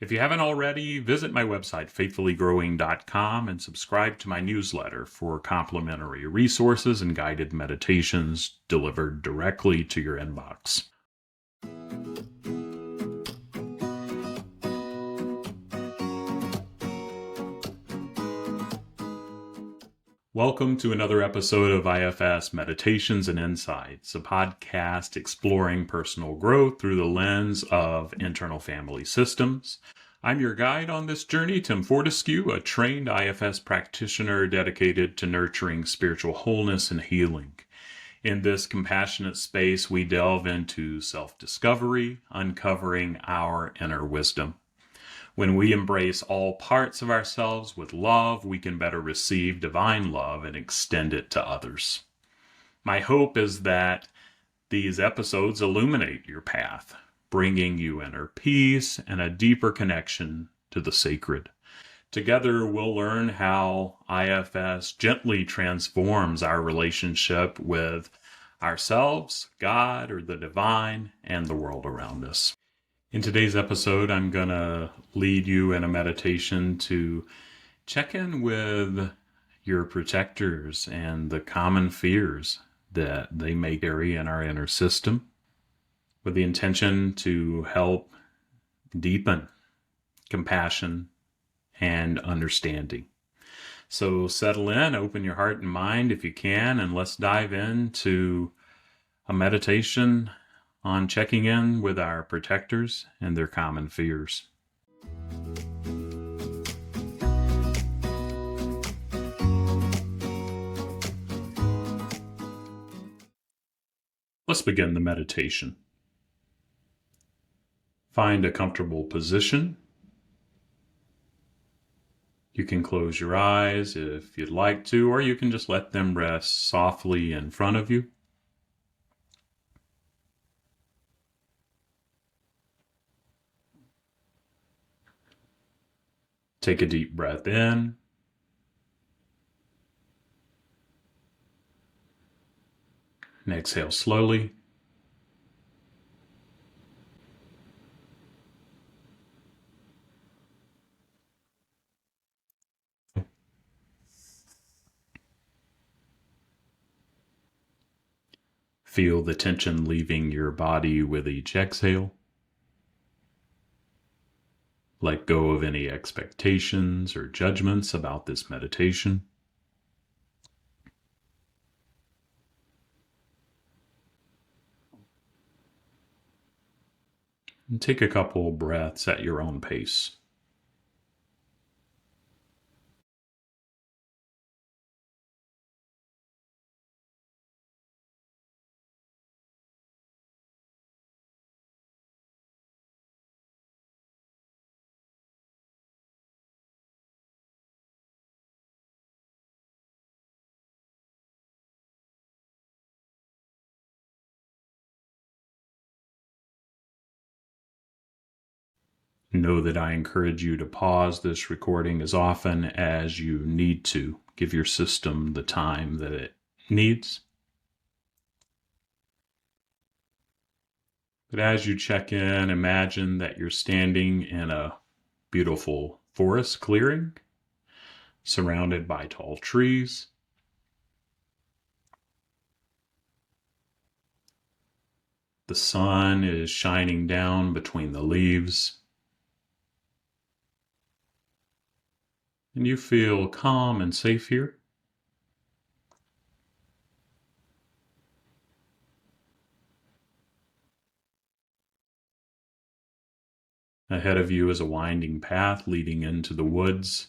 If you haven't already, visit my website, faithfullygrowing.com, and subscribe to my newsletter for complimentary resources and guided meditations delivered directly to your inbox. Welcome to another episode of IFS Meditations and Insights, a podcast exploring personal growth through the lens of internal family systems. I'm your guide on this journey, Tim Fortescue, a trained IFS practitioner dedicated to nurturing spiritual wholeness and healing. In this compassionate space, we delve into self-discovery, uncovering our inner wisdom. When we embrace all parts of ourselves with love, we can better receive divine love and extend it to others. My hope is that these episodes illuminate your path, bringing you inner peace and a deeper connection to the sacred. Together, we'll learn how IFS gently transforms our relationship with ourselves, God, or the divine, and the world around us. In today's episode, I'm going to lead you in a meditation to check in with your protectors and the common fears that they may carry in our inner system, with the intention to help deepen compassion and understanding. So settle in, open your heart and mind if you can, and let's dive into a meditation on checking in with our protectors and their common fears. Let's begin the meditation. Find a comfortable position. You can close your eyes if you'd like to, or you can just let them rest softly in front of you. Take a deep breath in. And exhale slowly. Feel the tension leaving your body with each exhale. Let go of any expectations or judgments about this meditation. And take a couple breaths at your own pace. Know that I encourage you to pause this recording as often as you need to. Give your system the time that it needs. But as you check in, imagine that you're standing in a beautiful forest clearing, surrounded by tall trees. The sun is shining down between the leaves. And you feel calm and safe here. Ahead of you is a winding path leading into the woods.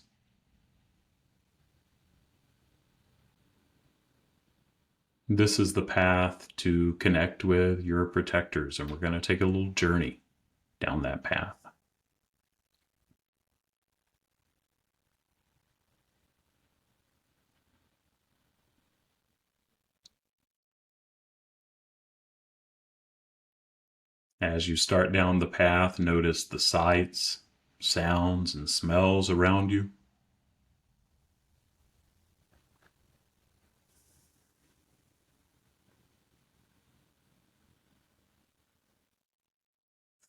This is the path to connect with your protectors, and we're going to take a little journey down that path. As you start down the path, notice the sights, sounds, and smells around you.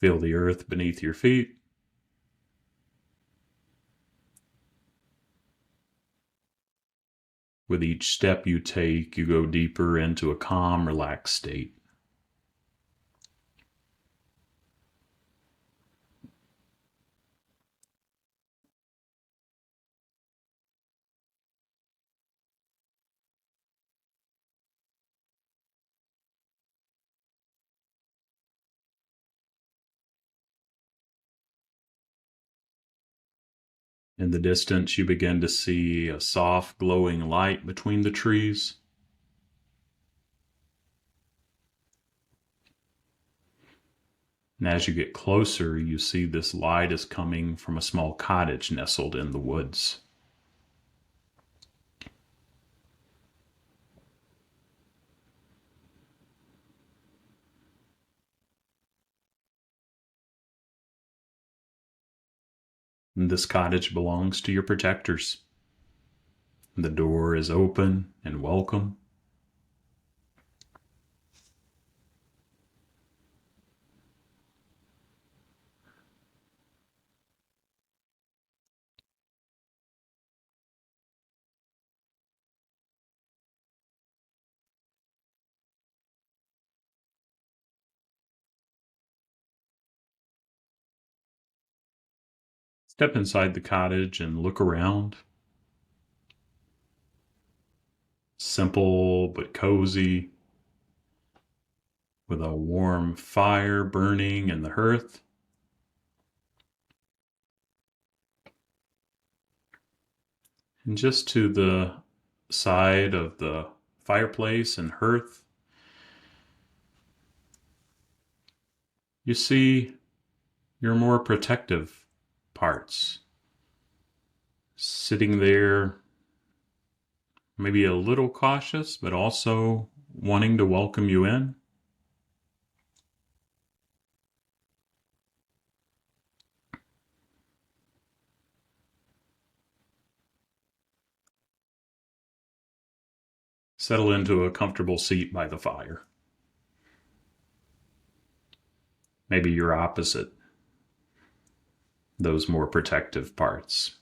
Feel the earth beneath your feet. With each step you take, you go deeper into a calm, relaxed state. In the distance, you begin to see a soft, glowing light between the trees. And as you get closer, you see this light is coming from a small cottage nestled in the woods. And this cottage belongs to your protectors. The door is open and welcome. Step inside the cottage and look around. Simple but cozy, with a warm fire burning in the hearth. And just to the side of the fireplace and hearth, you see your more protective parts sitting there, maybe a little cautious, but also wanting to welcome you in. Settle into a comfortable seat by the fire. Maybe you're opposite those more protective parts.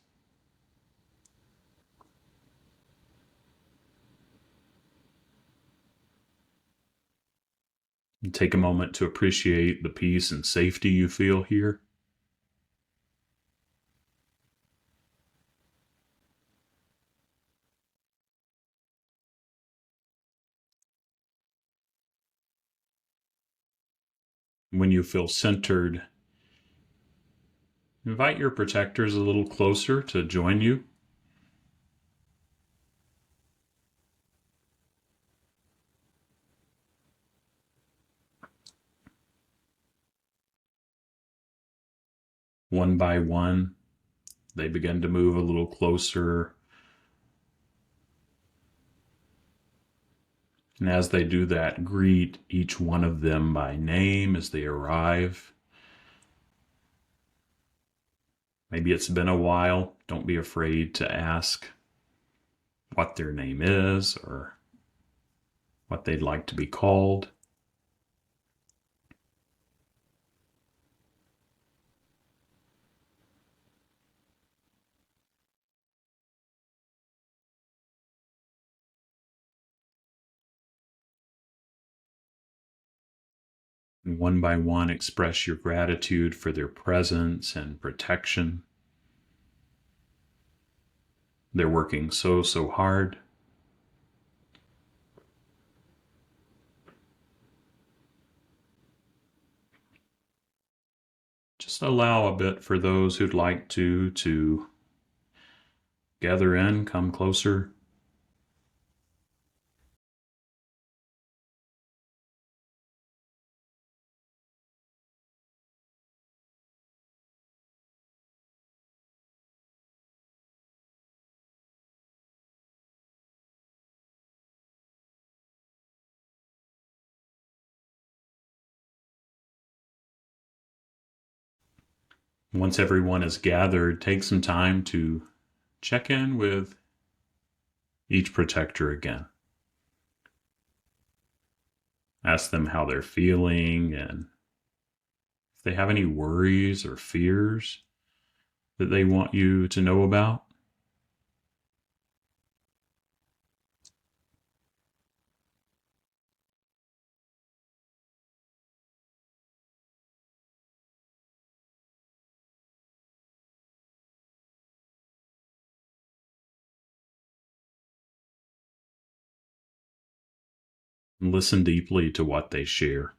And take a moment to appreciate the peace and safety you feel here. When you feel centered, invite your protectors a little closer to join you. One by one, they begin to move a little closer. And as they do that, greet each one of them by name as they arrive. Maybe it's been a while. Don't be afraid to ask what their name is or what they'd like to be called. And one by one, express your gratitude for their presence and protection. They're working so hard. Just allow a bit for those who'd like to gather in, come closer. Once everyone is gathered, take some time to check in with each protector again. Ask them how they're feeling and if they have any worries or fears that they want you to know about. and listen deeply to what they share.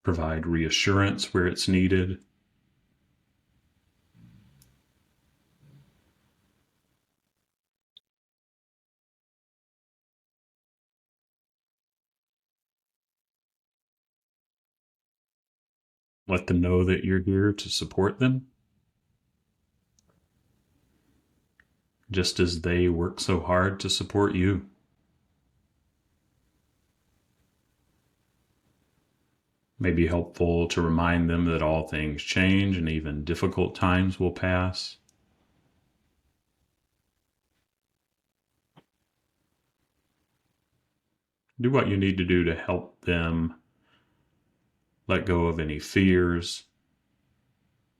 Provide reassurance where it's needed. Let them know that you're here to support them, just as they work so hard to support you. It may be helpful to remind them that all things change and even difficult times will pass. Do what you need to do to help them let go of any fears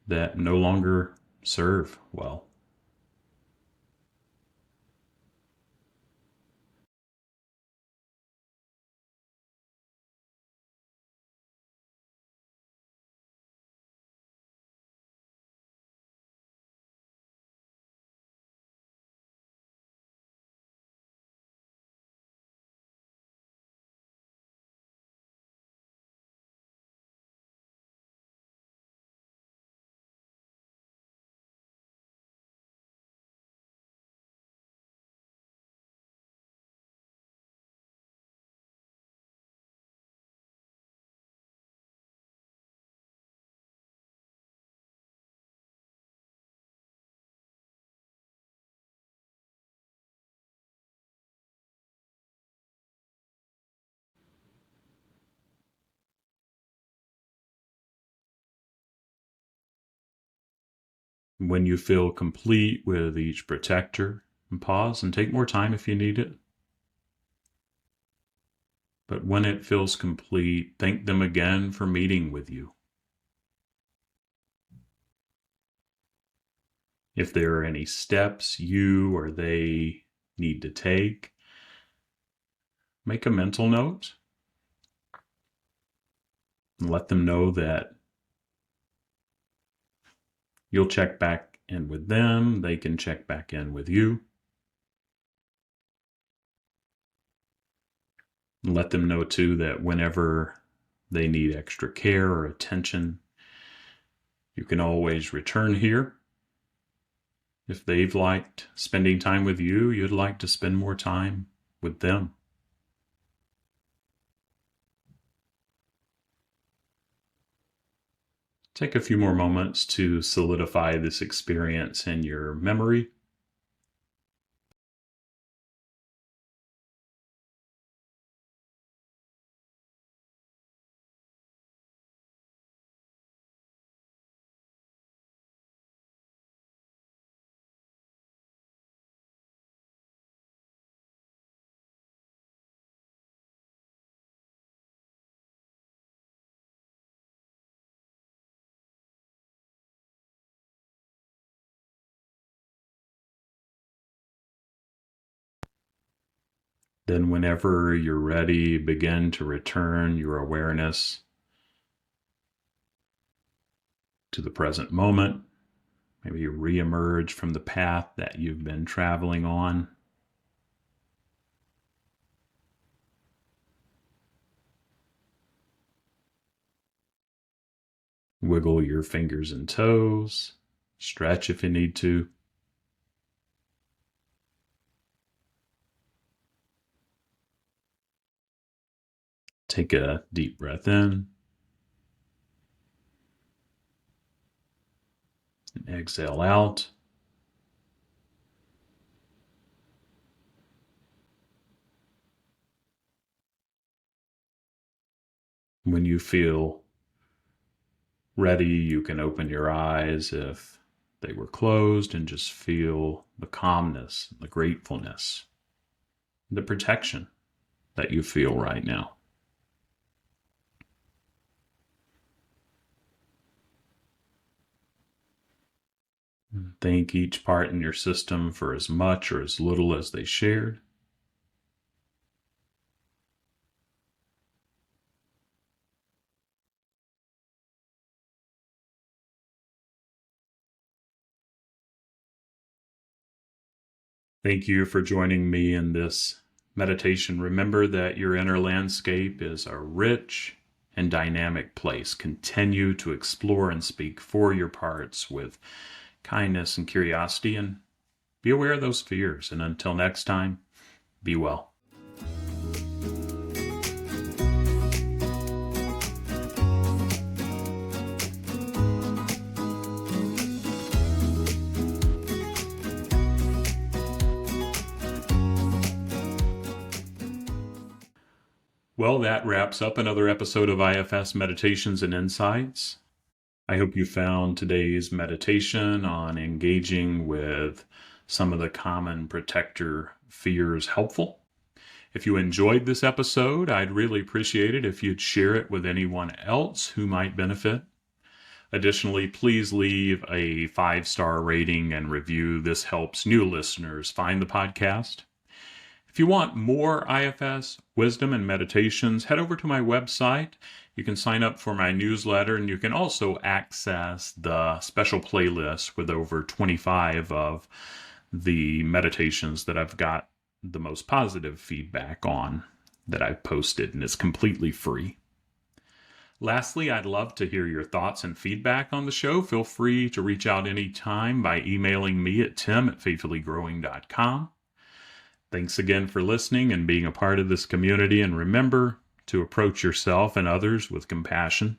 that no longer serve well. When you feel complete with each protector, pause and take more time if you need it. But when it feels complete, thank them again for meeting with you. If there are any steps you or they need to take, make a mental note and let them know that you'll check back in with them, they can check back in with you. And let them know too that whenever they need extra care or attention, you can always return here. If they've liked spending time with you, you'd like to spend more time with them. Take a few more moments to solidify this experience in your memory. Then whenever you're ready, begin to return your awareness to the present moment. Maybe you re-emerge from the path that you've been traveling on. Wiggle your fingers and toes. Stretch if you need to. Take a deep breath in. And exhale out. When you feel ready, you can open your eyes if they were closed and just feel the calmness, the gratefulness, the protection that you feel right now. Thank each part in your system for as much or as little as they shared. Thank you for joining me in this meditation. Remember that your inner landscape is a rich and dynamic place. Continue to explore and speak for your parts with kindness and curiosity, and be aware of those fears. And until next time, be well. Well, that wraps up another episode of IFS Meditations and Insights. I hope you found today's meditation on engaging with some of the common protector fears helpful. If you enjoyed this episode, I'd really appreciate it if you'd share it with anyone else who might benefit. Additionally, please leave a 5-star rating and review. This helps new listeners find the podcast. If you want more IFS wisdom and meditations, head over to my website. You can sign up for my newsletter, and you can also access the special playlist with over 25 of the meditations that I've got the most positive feedback on that I've posted, and it's completely free. Lastly, I'd love to hear your thoughts and feedback on the show. Feel free to reach out anytime by emailing me at tim@faithfullygrowing.com. Thanks again for listening and being a part of this community. And remember to approach yourself and others with compassion.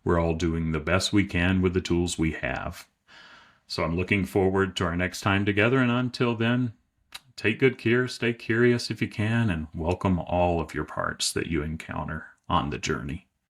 We're all doing the best we can with the tools we have. So I'm looking forward to our next time together. And until then, take good care, stay curious if you can, and welcome all of your parts that you encounter on the journey.